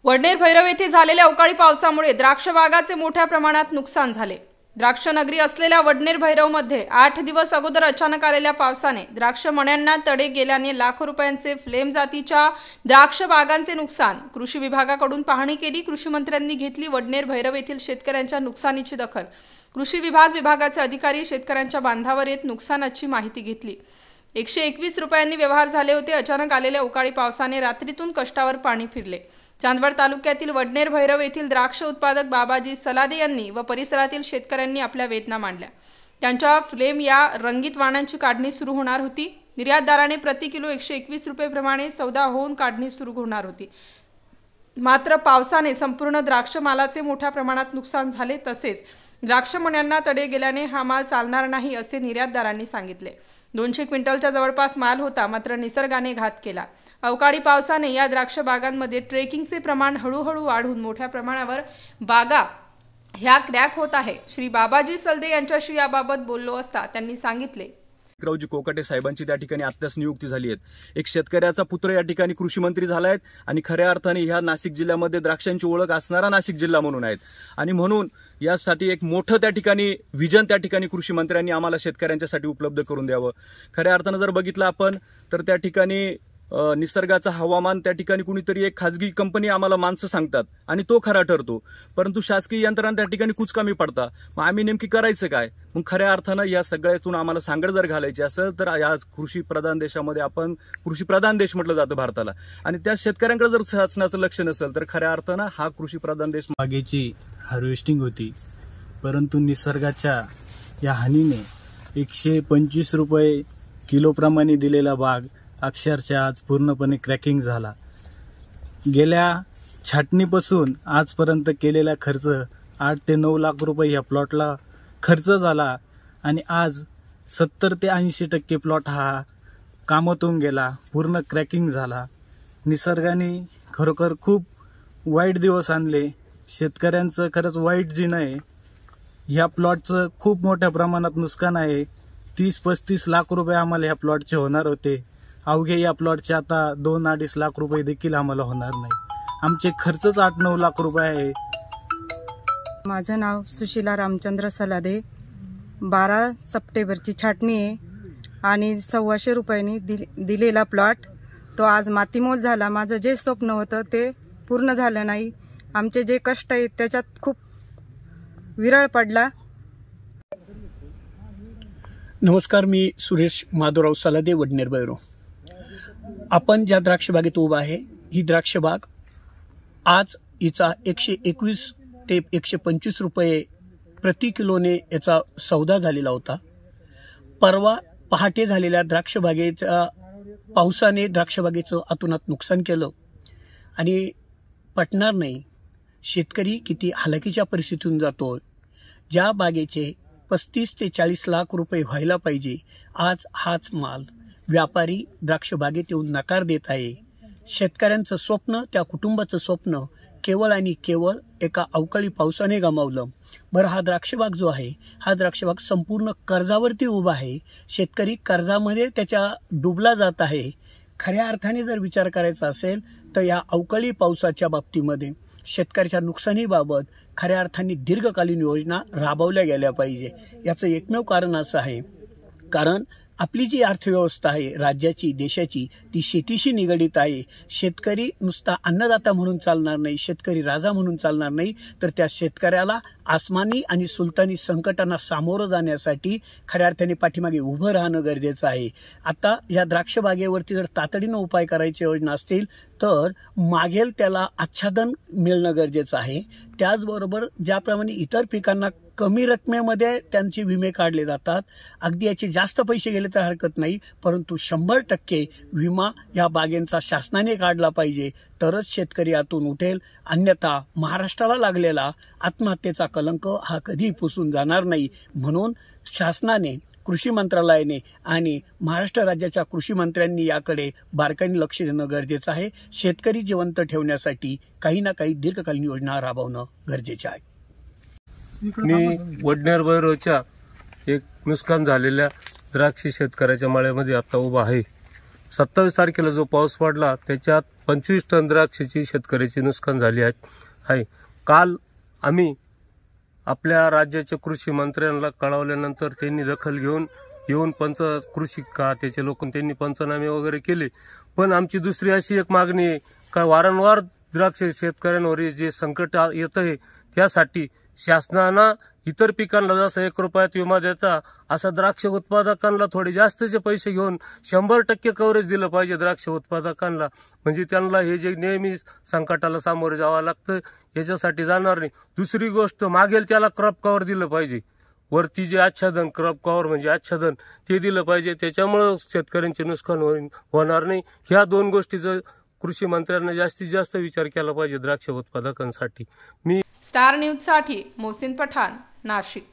वडनेर भैरव येथे झालेल्या अवकाळी पावसामुळे द्राक्ष बागाचे मोठ्या प्रमाणात नुकसान झाले। द्राक्ष नगरी असलेल्या वडनेर भैरवमध्ये 8 दिवस अगोदर अचानक आलेल्या पावसाने द्राक्ष मण्यांना तडे गेल्याने लाखो रुपयांचे फ्लेम जातीच्या द्राक्ष बागांचे नुकसान। कृषी विभागाकडून पाहणी केली। कृषी मंत्र्यांनी घेतली वडनेर भैरव येथील शेतकऱ्यांच्या नुकसानीची दखल। कृषी विभागाचे अधिकारी शेतकऱ्यांच्या बांधावर येत नुकसानाची माहिती घेतली। 121 रुपयांनी व्यवहार झाले होते। अचानक आलेल्या अवकाळी पावसाने रात्रीतून कष्टावर पाणी फिरले। चांदवड तालुक्यातील वडनेर भैरव येथील द्राक्ष उत्पादक बाबाजी सलादे यांनी व परिसरातील शेतकऱ्यांनी आपल्या वेदना मांडल्या। त्यांच्या फ्लेम या रंगीत वाणांची काढणी सुरू होणार होती। निर्यातदाराने प्रति किलो 121 रुपये प्रमाणे सौदा होऊन काढणी सुरू होणार होती। मात्र पावसाने संपूर्ण द्राक्ष मालाचे मोठ्या प्रमाणात नुकसान झाले। तसेच द्राक्ष मण्यांना तडे गेल्याने हा माल चालणार नाही असे निर्यातदारांनी सांगितले। 200 क्विंटलच्या जवळपास माल होता, मात्र निसर्गाने घात केला। अवकाळी पावसाने या द्राक्ष बागांमध्ये ट्रेकिंगचे प्रमाण हळूहळू वाढून मोठ्या प्रमाणावर बागा ह्या क्रॅक होत आहे। श्री बाबाजी सलदे यांच्याशी याबाबत बोललो असता त्यांनी सांगितले, रावजी कोकाटे साहेबांची त्या ठिकाणी आत्ताच नियुक्ती झाली आहे। एक शेतकऱ्याचा पुत्र या ठिकाणी कृषी मंत्री झाला आहे आणि खऱ्या अर्थाने ह्या नाशिक जिल्ह्यामध्ये द्राक्षांची ओळख असणारा नाशिक जिल्हा म्हणून आहेत आणि म्हणून यासाठी एक मोठं त्या ठिकाणी विजन त्या ठिकाणी कृषी मंत्र्यांनी आम्हाला शेतकऱ्यांच्यासाठी उपलब्ध करून द्यावं। खऱ्या अर्थाने जर बघितलं आपण तर त्या ठिकाणी निसर्गाचा हवामान त्या ठिकाणी कुणीतरी एक खाजगी कंपनी आम्हाला माणसं सांगतात आणि तो खरा ठरतो, परंतु शासकीय यंत्रणा त्या ठिकाणी कुचकामी पडतात। मग आम्ही नेमकी करायचं काय? मग खऱ्या अर्थानं या सगळ्यातून आम्हाला सांगड जर घालायची असेल तर या कृषी प्रधान देशामध्ये आपण कृषी प्रधान देश म्हटलं जातं भारताला, आणि त्या शेतकऱ्यांकडे जर शासनाचं लक्ष नसेल तर खऱ्या अर्थानं हा कृषी प्रधान देश। बागेची हार्वेस्टिंग होती, परंतु निसर्गाच्या या हानीने 125 रुपये किलोप्रमाणे दिलेला बाग अक्षरशः आज पूर्णपणे क्रॅकिंग झाला। गेल्या छाटणीपासून आजपर्यंत केलेला खर्च 8 ते 9 लाख रुपये या प्लॉटला खर्च झाला आणि आज 70 ते 80% प्लॉट हा कामातून गेला, पूर्ण क्रॅकिंग झाला। निसर्गाने खरोखर खूप वाईट दिवस आणले। शेतकऱ्यांचं खरंच वाईट जीण आहे। ह्या प्लॉटचं खूप मोठ्या प्रमाणात नुकसान आहे। 30-35 लाख रुपये आम्हाला ह्या प्लॉटचे होणार होते। अवघे या प्लॉटचे आता 2-2.5 लाख रुपये देखील आम्हाला होणार नाही। आमचे खर्चच 8-9 लाख रुपये आहे। माझं नाव सुशीला रामचंद्र सलादे। 12 सप्टेंबरची छाटणी आहे आणि 125 रुपयांनी दिलेला प्लॉट तो आज मातीमोल झाला। माझं जे स्वप्न होतं ते पूर्ण झालं नाही। आमचे जे कष्ट आहेत त्याच्यात खूप विरळ पडला। नमस्कार, मी सुरेश माधवराव सलादे, वडनेर भैरव। आपण ज्या द्राक्ष बागेत उभा आहे ही द्राक्ष बाग आज हिचा 121 ते 125 रुपये प्रति किलोने याचा सौदा झालेला होता। परवा पहाटे झालेल्या द्राक्ष बागेच्या पावसाने द्राक्ष बागेचं अतोनात नुकसान केलं आणि पटणार नाही शेतकरी किती हलाखीच्या परिस्थितीतून जातो। ज्या बागेचे 35 ते 40 लाख रुपये व्हायला पाहिजे, आज हाच माल व्यापारी द्राक्ष बागेत येऊन नकार देत आहे। शेतकऱ्यांचं स्वप्न, त्या कुटुंबाचं स्वप्न केवळ आणि केवळ एका अवकाळी पावसाने गमावलं। बरं, हा द्राक्षबाग जो आहे हा द्राक्षबाग संपूर्ण कर्जावरती उभा आहे। शेतकरी कर्जामध्ये त्याच्या डुबला जात आहे। खऱ्या अर्थाने जर विचार करायचा असेल तर या अवकाळी पावसाच्या बाबतीमध्ये शेतकऱ्याच्या नुकसानीबाबत खऱ्या अर्थाने दीर्घकालीन योजना राबवल्या गेल्या पाहिजे। याचं एकमेव कारण असं आहे, कारण आपली जी अर्थव्यवस्था आहे राज्याची, देशाची, ती शेतीशी निगडीत आहे। शेतकरी नुसता अन्नदाता म्हणून चालणार नाही, शेतकरी राजा म्हणून चालणार नाही, तर त्या शेतकऱ्याला आसमानी आणि सुलतानी संकटांना सामोरं जाण्यासाठी खऱ्या अर्थाने पाठीमागे उभं राहणं गरजेचं आहे। आता या द्राक्ष बागेवरती जर तातडीनं उपाय करायची योजना असतील तर मागेल त्याला आच्छादन मिळणं गरजेचं आहे। त्याचबरोबर ज्याप्रमाणे इतर पिकांना कमी रकमेमध्ये त्यांचे विमे काढले जातात, अगदी याचे जास्त पैसे गेले तर हरकत नाही, परंतु 100% विमा या बागेंचा शासनाने काढला पाहिजे, तरच शेतकरी यातून उठेल। अन्यथा महाराष्ट्राला लागलेला आत्महत्येचा कलंक हा कधी पुसून जाणार नाही। म्हणून शासनाने, कृषी मंत्रालयाने आणि महाराष्ट्र राज्याच्या कृषी मंत्र्यांनी याकडे बारकाईने लक्ष देणं गरजेचं आहे। शेतकरी जिवंत ठेवण्यासाठी काही ना काही दीर्घकालीन योजना राबवणं गरजेचं आहे। मी वडनेर भैरवच्या एक नुकसान झालेल्या द्राक्ष शेतकऱ्याच्या माळ्यामध्ये आता उभा आहे। 27 तारखेला जो पाऊस पडला त्याच्यात 25 टन द्राक्षाची शेतकऱ्याची नुकसान झाली आहे. काल आम्ही आपल्या राज्याच्या कृषी मंत्र्यांना कळवल्यानंतर त्यांनी दखल घेऊन येऊन कृषी खात्याचे लोक त्यांनी पंचनामे वगैरे केले. पण आमची दुसरी अशी एक मागणी आहे का वारंवार द्राक्ष शेतकऱ्यांवर जे संकट येत आहे त्यासाठी शासनानं इतर पिकांना जसं 1 रुपयात विमा देता असा द्राक्ष उत्पादकांना थोडे जास्तचे पैसे घेऊन 100% कव्हरेज दिलं पाहिजे द्राक्ष उत्पादकांना. म्हणजे त्यांना हे जे नेहमी संकटाला सामोरे जावं लागतं याच्यासाठी जाणार नाही. दुसरी गोष्ट मागेल त्याला क्रॉप कव्हर दिलं पाहिजे. वरती जे आच्छादन क्रॉप कव्हर म्हणजे आच्छादन ते दिलं पाहिजे. त्याच्यामुळं शेतकऱ्यांचे नुकसान होणार नाही. ह्या 2 गोष्टीचं कृषी मंत्र्यांना जास्तीत जास्त विचार केला पाहिजे द्राक्ष उत्पादकांसाठी. स्टार न्यूजसाठी मोहसिन पठाण, नाशिक.